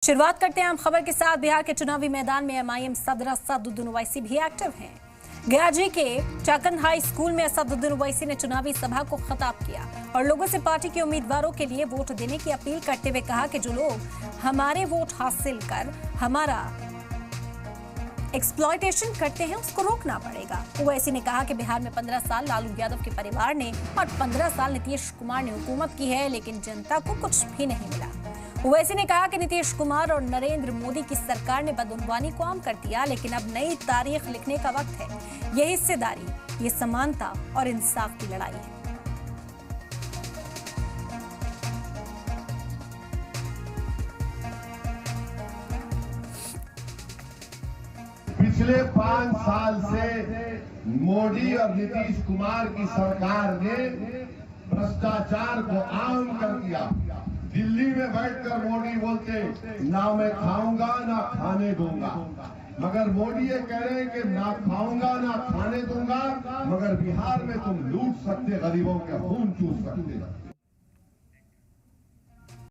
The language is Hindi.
शुरुआत करते हैं हम खबर के साथ। बिहार के चुनावी मैदान में एमआईएम सदर असदुद्दीन ओवैसी भी एक्टिव हैं। गयाजी के चाकंद हाई स्कूल में असदुद्दीन ओवैसी ने चुनावी सभा को खिताब किया और लोगों से पार्टी के उम्मीदवारों के लिए वोट देने की अपील करते हुए कहा कि जो लोग हमारे वोट हासिल कर हमारा एक्सप्लॉयटेशन करते हैं उसको रोकना पड़ेगा। ओवैसी ने कहा कि बिहार में 15 साल लालू यादव के परिवार ने और 15 साल नीतीश कुमार ने हुकूमत की है, लेकिन जनता को कुछ भी नहीं मिला। ओवैसी ने कहा कि नीतीश कुमार और नरेंद्र मोदी की सरकार ने बदउनवानी को आम कर दिया, लेकिन अब नई तारीख लिखने का वक्त है। ये हिस्सेदारी, ये समानता और इंसाफ की लड़ाई है। पिछले 5 साल से मोदी और नीतीश कुमार की सरकार ने भ्रष्टाचार को आम कर दिया। दिल्ली में बैठकर मोदी बोलते ना मैं खाऊंगा ना खाने दूंगा, मगर मोदी ये कह रहे हैं कि ना खाऊंगा ना खाने दूंगा, मगर बिहार में तुम लूट सकते, गरीबों के खून चूस सकते।